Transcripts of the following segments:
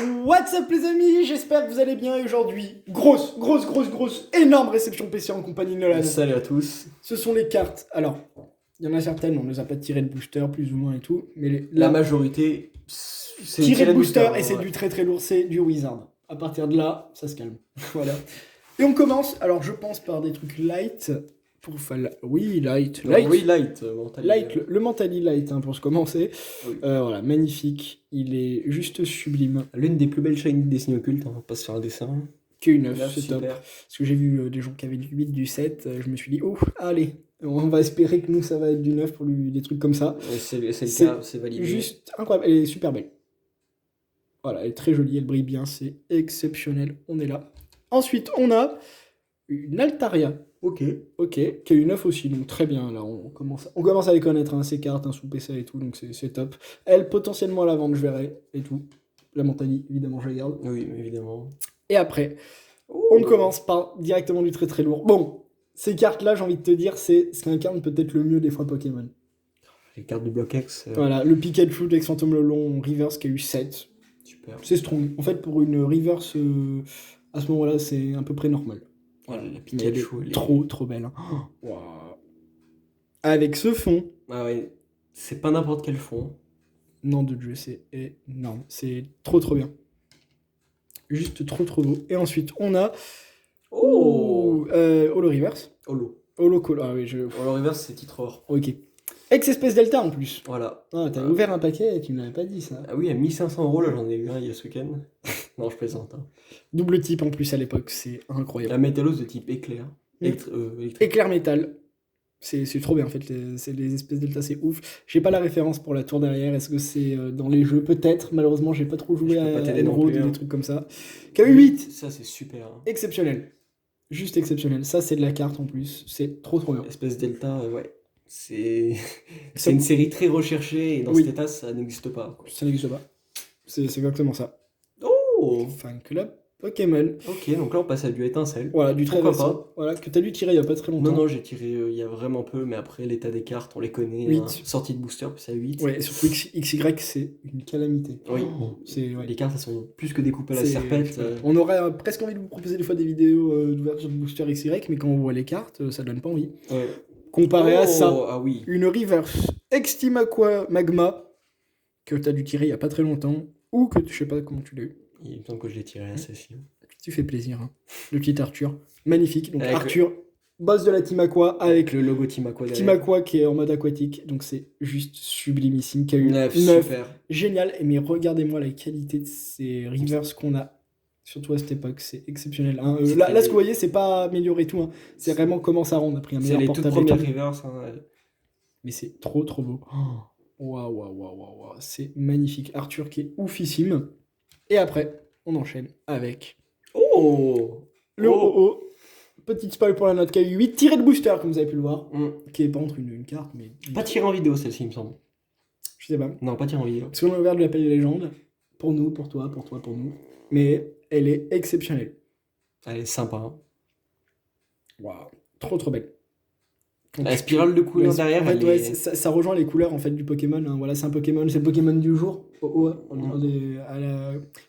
What's up les amis, j'espère que vous allez bien et aujourd'hui, grosse, énorme réception PC en compagnie de Nolan. Salut à tous. Ce sont les cartes, alors, il y en a certaines, on ne les a pas tirées de booster plus ou moins et tout, mais La majorité, c'est tiré de booster et ouais. c'est du très lourd, c'est du Wizard. À partir de là, ça se calme. Voilà. Et on commence, alors je pense par des trucs light, pour light. Oui, light. Light, le Mentally Light hein, pour se commencer. Oui. Voilà, magnifique. Il est juste sublime. L'une des plus belles shiny des signes occultes, on va pas se faire un dessin. Q9, Là, c'est top. super. Parce que j'ai vu des gens qui avaient du 8, du 7, je me suis dit, oh, allez, on va espérer que nous ça va être du 9 pour lui, des trucs comme ça. Ouais, c'est le cas, c'est validé. Juste incroyable, elle est super belle. Voilà, elle est très jolie, elle brille bien, c'est exceptionnel, on est là. Ensuite, on a une Altaria. Ok, qui a eu 9 aussi, donc très bien, là, on commence à les connaître, hein, ces cartes, hein, sous PC et tout, donc c'est top. Elle, potentiellement à la vente, je verrai, et tout. La Mentally, évidemment, je la garde. Oui, évidemment. Et après, on commence par directement du très lourd. Bon, ces cartes-là, j'ai envie de te dire, c'est ce qu'incarne peut-être le mieux des fois Pokémon. Les cartes de bloc X. Voilà, le Pikachu d'Ex Phantom le long reverse qui a eu 7. Super. C'est strong. En fait, pour une reverse, à ce moment-là, c'est à peu près normal. Voilà, la Mais Pikachu. elle est trop belle. Hein. Wow. Avec ce fond. Ah ouais, c'est pas n'importe quel fond. Non de Dieu, c'est énorme. C'est trop bien. Juste trop beau. Et ensuite, on a... Holo Reverse. Holo Call. Ah oui, Holo Reverse, c'est titre or. Ok. Ex-espèce Delta en plus. Voilà. Ah, t'as ouvert un paquet et tu me l'avais pas dit ça. Ah oui, à 1500€, là j'en ai eu un il y a ce week-end. Non, je plaisante. Hein. Double type en plus à l'époque, c'est incroyable. La métallos de type éclair. Électrique. Éclair métal. C'est trop bien en fait, les espèces Delta, c'est ouf. J'ai pas la référence pour la tour derrière, est-ce que c'est dans les jeux? Peut-être, malheureusement j'ai pas trop joué à Emerald ou des trucs comme ça. KU8. Ça c'est super. Hein. Exceptionnel. Juste exceptionnel. Ça c'est de la carte en plus, c'est trop bien. Espèce Delta, ouais. C'est une série très recherchée et dans cet état ça n'existe pas. Quoi. Ça n'existe pas. C'est exactement ça. Oh, Fan club Pokémon. Ok, donc là on passe à du étincelle. Voilà, du très Pourquoi récent. pas. Voilà, que t'as dû tirer il y a pas très longtemps. Non, j'ai tiré il y a vraiment peu, mais après l'état des cartes, on les connaît. 8. Hein. Sortie de booster, puis ça 8. Ouais, et surtout XY, c'est une calamité. Oui, les cartes elles sont plus que découpées à la serpette. On aurait presque envie de vous proposer des fois des vidéos d'ouverture de booster XY, mais quand on voit les cartes, ça donne pas envie. Ouais. Comparé à ça, oui. une reverse Extreme Aqua Magma que tu as dû tirer il y a pas très longtemps, ou que je sais pas comment tu l'as eu. Il me semble que je l'ai tiré à celle-ci. Tu fais plaisir, hein. Le petit Arthur. Magnifique. Donc avec Arthur, boss de la Team Aqua, avec le logo Team Aqua. Team Aqua qui est en mode aquatique, donc c'est juste sublimissime. Qui a eu 9. Super. Génial. Mais regardez-moi la qualité de ces reverses qu'on a. Surtout à cette époque, c'est exceptionnel. Hein. Là, ce que vous voyez, c'est pas amélioré tout. Hein. C'est vraiment comment ça rend. On a pris un meilleur portable. C'est les toutes premières reverses. Hein. Mais c'est trop beau. Waouh. C'est magnifique. Arthur qui est oufissime. Et après, on enchaîne avec... Le OO. Petite spoil pour la note KU8. Tiré de booster, comme vous avez pu le voir. Qui est pas entre une carte, mais... Pas tiré en vidéo, celle-ci, il me semble. Je sais pas. Non, pas tiré en vidéo. Parce qu'on a ouvert de l'appel des légendes. Pour nous, pour toi, pour nous. Mais elle est exceptionnelle. Elle est sympa. Hein. Waouh. Trop belle. La spirale de couleurs derrière, en fait, ça rejoint les couleurs en fait du Pokémon. Hein. Voilà, c'est un Pokémon, c'est le Pokémon du jour.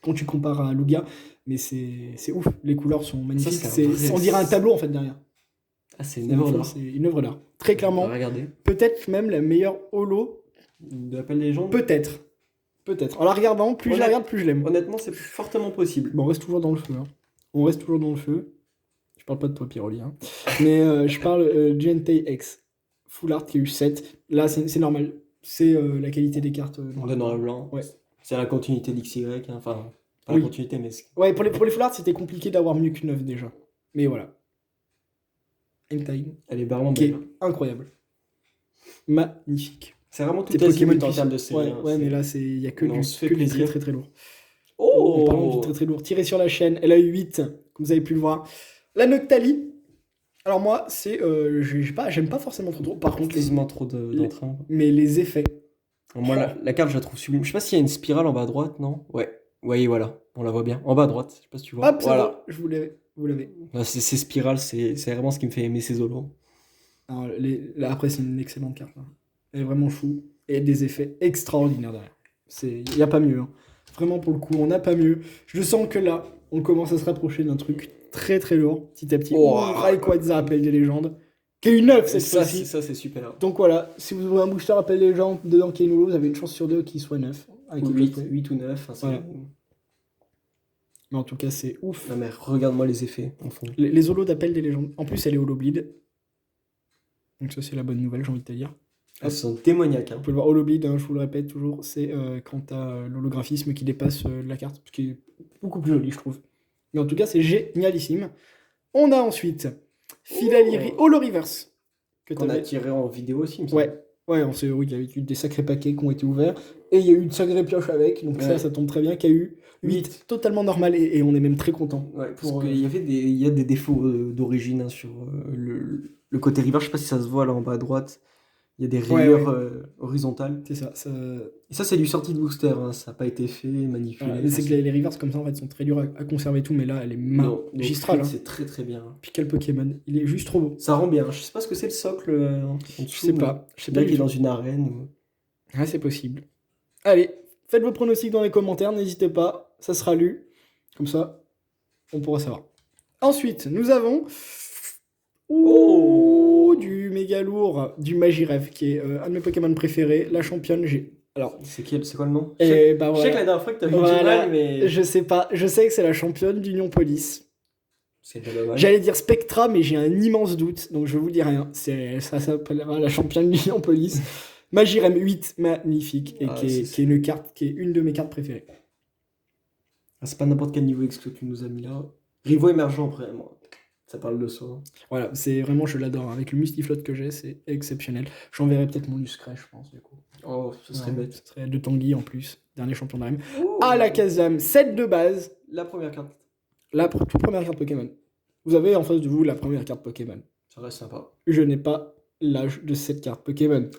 Quand tu compares à Lugia, mais c'est ouf. Les couleurs sont magnifiques. On dirait un tableau en fait derrière. Ah, c'est une œuvre d'art. C'est une œuvre d'art. Très clairement. Peut-être même la meilleure holo de l'appel des légendes. Peut-être. En la regardant, plus je la regarde, plus je l'aime. Honnêtement, c'est fortement possible. Bon, on reste toujours dans le feu. Hein. Je parle pas de toi, Piroli. Hein. Mais je parle GNT X. Full Art qui a eu 7. Là, c'est normal. C'est la qualité des cartes. De noir et blanc. Ouais. C'est la continuité d'XY. Hein. Enfin, pas la continuité, mais... Ouais, pour les Full Art, c'était compliqué d'avoir mieux que 9 déjà. Mais voilà. Entine. Elle est barrement belle. Qui est incroyable. Magnifique. C'est vraiment tout Pokémon en termes de série. Ouais, mais là, il n'y a que du très lourd. En parlant du très lourd. Tiré sur la chaîne, elle a eu 8, comme vous avez pu le voir. La Noctali. Alors moi, j'aime pas forcément trop. Par contre, quasiment trop d'entrain. Mais les effets. Moi, la carte, je la trouve sublime. Je sais pas s'il y a une spirale en bas à droite, non? Ouais. Oui, voilà. On la voit bien. En bas à droite. Je sais pas si tu vois. Hop, voilà. Vous l'avez. Ces spirales, c'est vraiment ce qui me fait aimer ces holos. Là, après, c'est une excellente carte. Hein. Elle est vraiment fou. Et des effets extraordinaires derrière. Il n'y a pas mieux. Hein. Vraiment, pour le coup, on n'a pas mieux. Je sens que là, on commence à se rapprocher d'un truc très très lourd, petit à petit. Oh, Rayquaza, Appel des légendes, qui est une 9 cette fois-ci. Ça, c'est super. Donc voilà, si vous ouvrez un booster Appel des légendes dedans qui est nouveau, vous avez une chance sur deux qu'il soit 9. Avec Ou le 8, cosplay. 8 ou 9. Enfin, Voilà. Mais en tout cas, c'est ouf. Non, mais regarde-moi les effets en fond. Les holos d'Appel des légendes. En plus, elle est holo bleed. Donc ça, c'est la bonne nouvelle, j'ai envie de te dire. Elles sont démoniaques. Hein. Vous pouvez le voir, holo bleed, hein, je vous le répète toujours, c'est quand t'as l'holographisme qui dépasse la carte, ce qui est beaucoup plus joli, je trouve. Mais en tout cas, c'est génialissime. On a ensuite Philaliri Holo Reverse. Que Qu'on a t'avais- tiré en vidéo aussi, il me semble. Ouais, on sait, oui, il y a eu des sacrés paquets qui ont été ouverts. Et il y a eu une sacrée pioche avec, donc Ouais. ça tombe très bien, qu'il y a eu 8 totalement normal, et on est même très content. Ouais, parce Pour, qu'il y avait il y a des défauts d'origine hein, sur le côté river. Je sais pas si ça se voit là en bas à droite. Il y a des Ouais, rayures horizontales. C'est ça. Et ça, c'est du sortie de booster. Hein. Ça n'a pas été fait, manipulé. Voilà, c'est que les reverse comme ça, en fait, sont très durs à conserver tout, mais là, elle est Non, magistrale. donc, Hein. c'est très très bien. Puis quel Pokémon, il est juste trop beau. Ça rend bien. Je sais pas ce que c'est le socle en dessous. Je sais pas. Je sais Bien pas qu'il est du dans tout. une arène. Ou... Ah, c'est possible. Allez, faites vos pronostics dans les commentaires, n'hésitez pas, ça sera lu. Comme ça, on pourra savoir. Ensuite, nous avons du méga lourd, du Magirev, qui est un de mes Pokémon préférés, la championne G. Alors, C'est quoi le nom? et bah Je sais que voilà. la dernière fois que t'as vu Voilà. Jirai, mais Je sais pas, je sais que c'est la championne d'Union Police. c'est déjà dommage. J'allais dire Spectra, mais j'ai un immense doute, donc je vous dis rien. Ça s'appellera la championne d'Union Police. Magirem 8, magnifique, et Ah, qui est une carte, qui est une de mes cartes préférées. Ah, c'est pas n'importe quel niveau X que tu nous as mis là. Rivo émergent après, moi. Ça parle de soi. Hein. Voilà, c'est vraiment, je l'adore. Avec le Mustiflot que j'ai, c'est exceptionnel. J'enverrai peut-être mon Luscray, je pense, du coup. Oh, ce serait Ouais, bête. Ce serait de Tanguy en plus, dernier champion de Rem. Oh, À la Kazam, 7 de base, la première carte. la toute première carte Pokémon. Vous avez en face de vous la première carte Pokémon. Ça reste sympa. Je n'ai pas l'âge de cette carte Pokémon.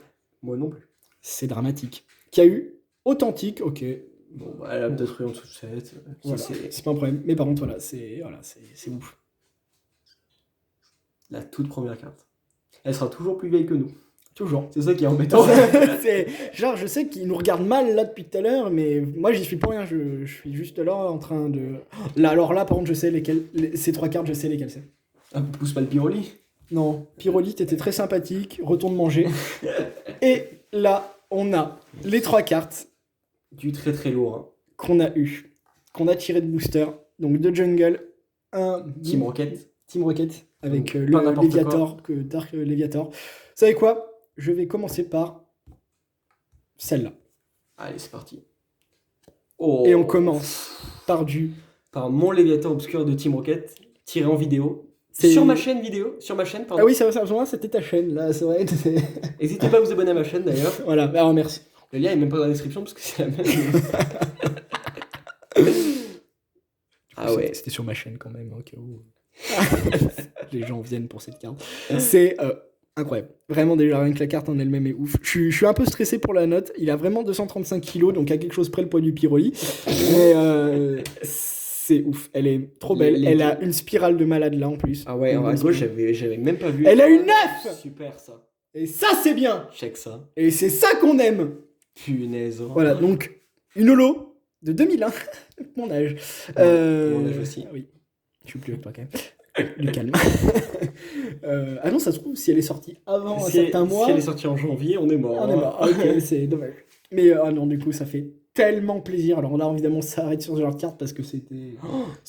Moi non plus. C'est dramatique. Qu'il y a eu authentique, ok. Bon, bah, elle a peut-être eu en dessous de 7. Voilà, c'est pas un problème. Mais par contre, voilà, c'est ouf. La toute première carte. Elle sera toujours plus vieille que nous. Toujours. C'est ça qui est embêtant. Genre, je sais qu'ils nous regardent mal là depuis tout à l'heure, mais moi j'y suis pour rien. Je suis juste là en train de. Là, alors là, par contre, je sais lesquelles. Ces trois cartes, je sais lesquelles c'est. Ah, pousse pas le Pyroli. Non, Pyrolite était très sympathique. Retourne manger. Et là, on a les trois cartes Du très très lourd. Hein. qu'on a eues, qu'on a tirées de booster. Donc de Jungle, un Team Rocket. Team Rocket avec Donc, le pas n'importe Léviator, que Dark Léviator. Vous savez quoi? Je vais commencer par celle-là. Allez, c'est parti. Oh. Et on commence par du. Par mon Léviator obscur de Team Rocket, tiré en vidéo. C'est- Sur ma chaîne vidéo. Sur ma chaîne, pardon. Ah oui, ça va, c'était ta chaîne, là, c'est vrai. N'hésitez pas à vous abonner à ma chaîne d'ailleurs. Voilà, alors merci. Le lien est même pas dans la description parce que c'est la même. Ah ouais. C'était sur ma chaîne quand même, au cas où. Les gens viennent pour cette carte. C'est incroyable. Vraiment, déjà, rien que la carte en elle-même est ouf. Je suis un peu stressé pour la note. Il a vraiment 235 kilos, donc à quelque chose près le poids du Pyroli. Mais c'est ouf. Elle est trop belle. Elle a une spirale de malade là en plus. Ah ouais, Une à bonne gauche, spirale. j'avais même pas vu. Elle a une 9. Super ça. Et ça, c'est bien. Check ça. Et c'est ça qu'on aime. Punaise. Oh. Voilà, donc une holo de 2001. Mon âge. Mon âge aussi. Oui. Je suis plus avec toi quand même. Du calme. Ah non, ça se trouve, si elle est sortie avant un certain mois. Si elle est sortie en janvier, on est mort. On est mort. Ok, c'est dommage. Mais ah non, du coup, ça fait tellement plaisir. Alors là, évidemment, ça arrête sur ce genre de carte parce que c'était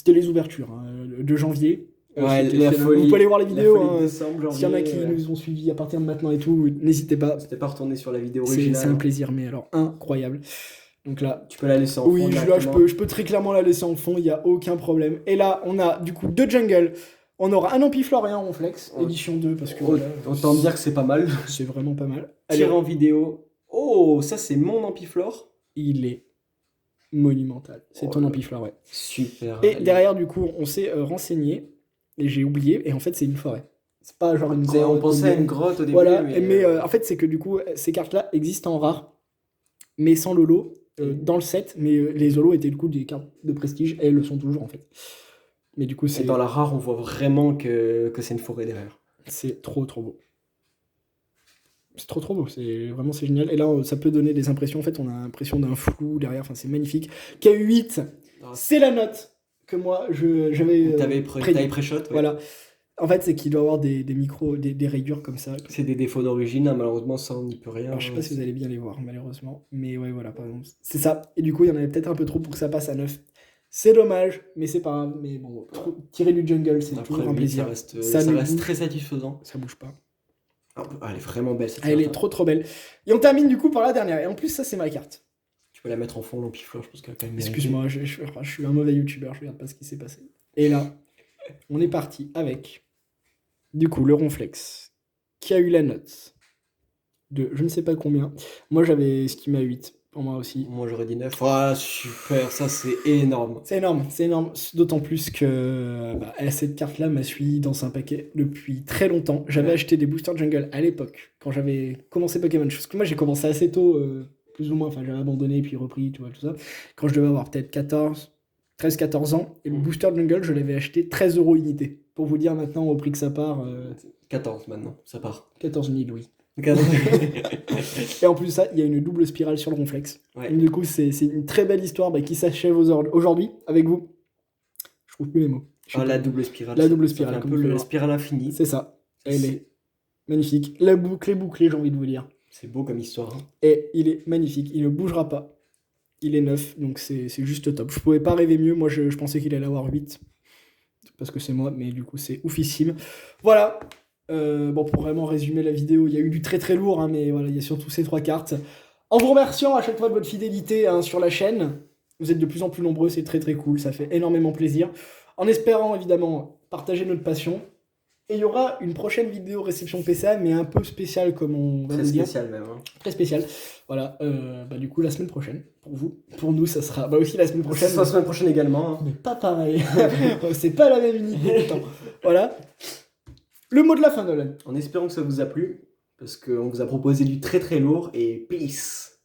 les ouvertures hein, de janvier. Ouais, C'était- la c'était- folie. Vous pouvez aller voir les La vidéos. folie de Hein. décembre, S'il y en a qui janvier, nous ont suivis à partir de maintenant et tout, n'hésitez pas. C'était pas retourné sur la vidéo C'est originale. un plaisir, mais alors incroyable. Donc là, Tu peux la laisser en oui, fond. là, directement. je peux très clairement la laisser en fond, il n'y a aucun problème. Et là, on a du coup deux Jungle. On aura un Ampiflore et un Ronflex, Ouais. édition 2, parce que Oh, voilà, autant dire que c'est pas mal. c'est vraiment pas mal. Allez, Tiré en vidéo. Oh, ça c'est mon Ampiflore. il est monumental. C'est Oh ton là. Ampiflore, ouais. Super. Et Allez. derrière, du coup, on s'est renseigné, et j'ai oublié, et en fait, c'est une forêt. C'est pas genre une On grotte. pensait à ou- une grotte au début. Voilà, mais mais en fait, c'est que du coup, ces cartes-là existent en rare, mais sans Lolo, dans le set, mais les Holos étaient du coup des cartes de prestige, et elles le sont toujours en fait. Mais du coup, et c'est dans la rare, on voit vraiment que c'est une forêt derrière. c'est trop trop beau. C'est trop beau, c'est génial. Et là, ça peut donner des impressions. En fait, on a l'impression d'un flou derrière. Enfin, c'est magnifique. KU8, c'est la note que moi, j'avais T'avais prédit. pré-shot, ouais. Voilà. En fait, c'est qu'il doit avoir des micros, des rayures comme ça. C'est des défauts d'origine, hein, malheureusement, ça, on n'y peut rien. Alors, je sais pas si vous allez bien les voir, malheureusement. Mais ouais, voilà, par exemple. C'est ça. Et du coup, il y en avait peut-être un peu trop pour que ça passe à 9. C'est dommage, mais c'est pas grave. Mais bon, tirer du jungle, c'est Après, toujours un oui, plaisir. ça ne reste bouge- très satisfaisant. Ça bouge pas. Ah, elle est vraiment belle cette Elle est carte, hein. trop belle. Et on termine du coup par la dernière. Et en plus, ça, c'est ma carte. Tu peux la mettre en fond, l'Ampiflore, je pense qu'elle a quand même mérité. Excuse-moi, je suis un mauvais youtubeur, je regarde pas ce qui s'est passé. Et là, on est parti avec, du coup, le Ronflex, qui a eu la note de je ne sais pas combien. Moi, j'avais estimé à 8, pour moi aussi. Moi, j'aurais dit 9. Ah, super, ça, c'est énorme. C'est énorme. D'autant plus que cette carte-là m'a suivi dans un paquet depuis très longtemps. J'avais Ouais. acheté des boosters jungle à l'époque, quand j'avais commencé Pokémon. Parce que moi, j'ai commencé assez tôt, plus ou moins. Enfin, j'avais abandonné, puis repris, tu vois, tout ça. Quand je devais avoir peut-être 13-14 ans. Et le booster jungle, je l'avais acheté 13 € unité. Pour vous dire maintenant, au prix que ça part, 14 maintenant, ça part. 14 000, oui. 14. Et en plus de ça, il y a une double spirale sur le Ronflex. Ouais. Donc, du coup, c'est une très belle histoire qui s'achève aujourd'hui avec vous. Je trouve plus les mots. Je sais Ah, pas. la double spirale. La double ça spirale, fait un comme peu vous la pouvez spirale infinie. C'est ça. Elle est magnifique. La boucle est bouclée, j'ai envie de vous dire. C'est beau comme histoire, hein. Et il est magnifique. Il ne bougera pas. Il est neuf, donc c'est juste top. Je pouvais pas rêver mieux. Moi, je pensais qu'il allait avoir 8. Parce que c'est moi, mais du coup, c'est oufissime. Voilà. Bon, pour vraiment résumer la vidéo, il y a eu du très lourd, hein, mais voilà, il y a surtout ces 3 cartes. En vous remerciant à chaque fois de votre fidélité, hein, sur la chaîne. Vous êtes de plus en plus nombreux, c'est très cool, ça fait énormément plaisir. En espérant évidemment partager notre passion. Et il y aura une prochaine vidéo réception PCA, mais un peu spéciale comme on va Très vous dire. spécial même, hein. Très spéciale. Voilà, du coup la semaine prochaine, pour vous. Pour nous, ça sera aussi la semaine prochaine. Ça sera la semaine prochaine également, hein. Mais pas pareil. C'est pas la même unité de temps. Voilà. Le mot de la fin, Nolan. En espérant que ça vous a plu, parce qu'on vous a proposé du très lourd, et peace.